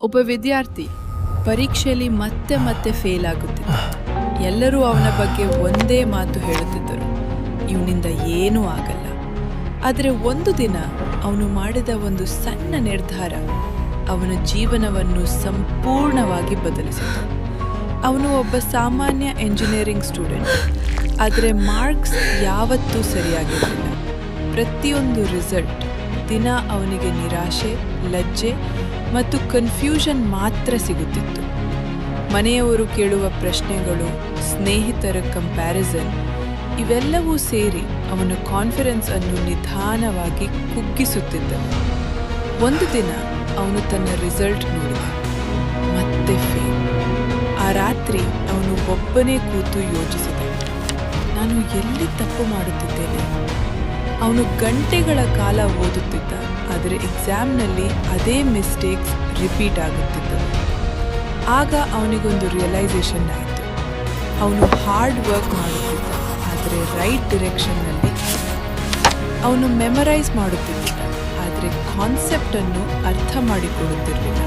ಒಬ್ಬ ವಿದ್ಯಾರ್ಥಿ ಪರೀಕ್ಷೆಯಲ್ಲಿ ಮತ್ತೆ ಮತ್ತೆ ಫೇಲ್ ಆಗುತ್ತಿದ್ದ. ಎಲ್ಲರೂ ಅವನ ಬಗ್ಗೆ ಒಂದೇ ಮಾತು ಹೇಳುತ್ತಿದ್ದರು, ಇವನಿಂದ ಏನೂ ಆಗಲ್ಲ. ಆದರೆ ಒಂದು ದಿನ ಅವನು ಮಾಡಿದ ಒಂದು ಸಣ್ಣ ನಿರ್ಧಾರ ಅವನ ಜೀವನವನ್ನು ಸಂಪೂರ್ಣವಾಗಿ ಬದಲಿಸಿತು. ಅವನು ಒಬ್ಬ ಸಾಮಾನ್ಯ ಎಂಜಿನಿಯರಿಂಗ್ ಸ್ಟೂಡೆಂಟ್, ಆದರೆ ಮಾರ್ಕ್ಸ್ ಯಾವತ್ತೂ ಸರಿಯಾಗಿರಲಿಲ್ಲ. ಪ್ರತಿಯೊಂದು ರಿಸಲ್ಟ್ ದಿನ ಅವನಿಗೆ ನಿರಾಶೆ, ಲಜ್ಜೆ ಮತ್ತು ಕನ್ಫ್ಯೂಷನ್ ಮಾತ್ರ ಸಿಗುತ್ತಿತ್ತು. ಮನೆಯವರು ಕೇಳುವ ಪ್ರಶ್ನೆಗಳು, ಸ್ನೇಹಿತರ ಕಂಪ್ಯಾರಿಸನ್ ಇವೆಲ್ಲವೂ ಸೇರಿ ಅವನ ಕಾನ್ಫಿಡೆನ್ಸ್ ಅನ್ನು ನಿಧಾನವಾಗಿ ಕುಗ್ಗಿಸುತ್ತಿದ್ದವು. ಒಂದು ದಿನ ಅವನು ತನ್ನ ರಿಸಲ್ಟ್ ನೋಡಿದ, ಮತ್ತೆ ಫೇಲ್. ಆ ರಾತ್ರಿ ಅವನು ಒಬ್ಬನೇ ಕೂತು ಯೋಚಿಸಿದ, ನಾನು ಎಲ್ಲಿ ತಪ್ಪು ಮಾಡುತ್ತಿದ್ದೇನೆ? ಅವನು ಗಂಟೆಗಳ ಕಾಲ ಓದುತ್ತಿದ್ದ, ಆದರೆ ಎಕ್ಸಾಮ್ನಲ್ಲಿ ಅದೇ ಮಿಸ್ಟೇಕ್ಸ್ ರಿಪೀಟ್ ಆಗುತ್ತಿದ್ದವು. ಆಗ ಅವನಿಗೊಂದು ರಿಯಲೈಸೇಷನ್ ಆಯಿತು. ಅವನು ಹಾರ್ಡ್ ವರ್ಕ್ ಮಾಡುತ್ತಿದ್ದ, ಆದರೆ ರೈಟ್ ಡಿರೆಕ್ಷನ್ನಲ್ಲಿ. ಅವನು ಮೆಮರೈಸ್ ಮಾಡುತ್ತಿದ್ದ, ಆದರೆ ಕಾನ್ಸೆಪ್ಟನ್ನು ಅರ್ಥ ಮಾಡಿಕೊಳ್ಳುತ್ತಿರಲಿಲ್ಲ.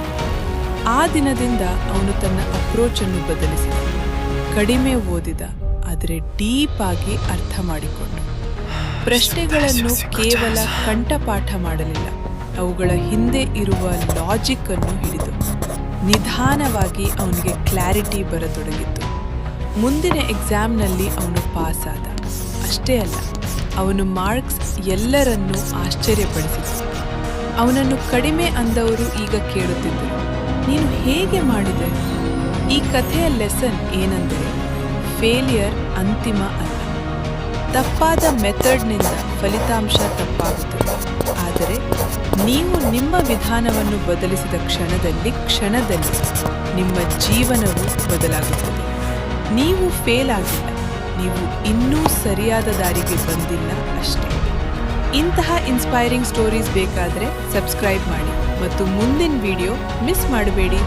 ಆ ದಿನದಿಂದ ಅವನು ತನ್ನ ಅಪ್ರೋಚನ್ನು ಬದಲಿಸಿದ. ಕಡಿಮೆ ಓದಿದ, ಆದರೆ ಡೀಪ್ ಆಗಿ ಅರ್ಥ ಮಾಡಿಕೊಂಡ. ಪ್ರಶ್ನೆಗಳನ್ನು ಕೇವಲ ಕಂಠಪಾಠ ಮಾಡಲಿಲ್ಲ, ಅವುಗಳ ಹಿಂದೆ ಇರುವ ಲಾಜಿಕ್ ಅನ್ನು ಹಿಡಿದು ನಿಧಾನವಾಗಿ ಅವನಿಗೆ ಕ್ಲಾರಿಟಿ ಬರತೊಡಗಿತ್ತು. ಮುಂದಿನ ಎಕ್ಸಾಮ್ನಲ್ಲಿ ಅವನು ಪಾಸ್ ಆದ. ಅಷ್ಟೇ ಅಲ್ಲ, ಅವನ ಮಾರ್ಕ್ಸ್ ಎಲ್ಲರನ್ನೂ ಆಶ್ಚರ್ಯಪಡಿಸಿತು. ಅವನನ್ನು ಕಡಿಮೆ ಅಂದವರು ಈಗ ಕೇಳುತ್ತಿದ್ದರು, ನೀನು ಹೇಗೆ ಮಾಡಿದೆ? ಈ ಕಥೆಯ ಲೆಸನ್ ಏನೆಂದರೆ, ಫೇಲಿಯರ್ ಅಂತಿಮ ಅಲ್ಲ. ತಪ್ಪಾದ ಮೆಥಡ್ನಿಂದ ಫಲಿತಾಂಶ ತಪ್ಪಾಗುತ್ತದೆ, ಆದರೆ ನೀವು ನಿಮ್ಮ ವಿಧಾನವನ್ನು ಬದಲಿಸಿದ ಕ್ಷಣದಲ್ಲಿ ನಿಮ್ಮ ಜೀವನವು ಬದಲಾಗುತ್ತದೆ. ನೀವು ಫೇಲ್ ಆಗಿಲ್ಲ, ನೀವು ಇನ್ನೂ ಸರಿಯಾದ ದಾರಿಗೆ ಬಂದಿಲ್ಲ ಅಷ್ಟೇ. ಇಂತಹ ಇನ್ಸ್ಪೈರಿಂಗ್ ಸ್ಟೋರೀಸ್ ಬೇಕಾದರೆ ಸಬ್ಸ್ಕ್ರೈಬ್ ಮಾಡಿ ಮತ್ತು ಮುಂದಿನ ವಿಡಿಯೋ ಮಿಸ್ ಮಾಡಬೇಡಿ.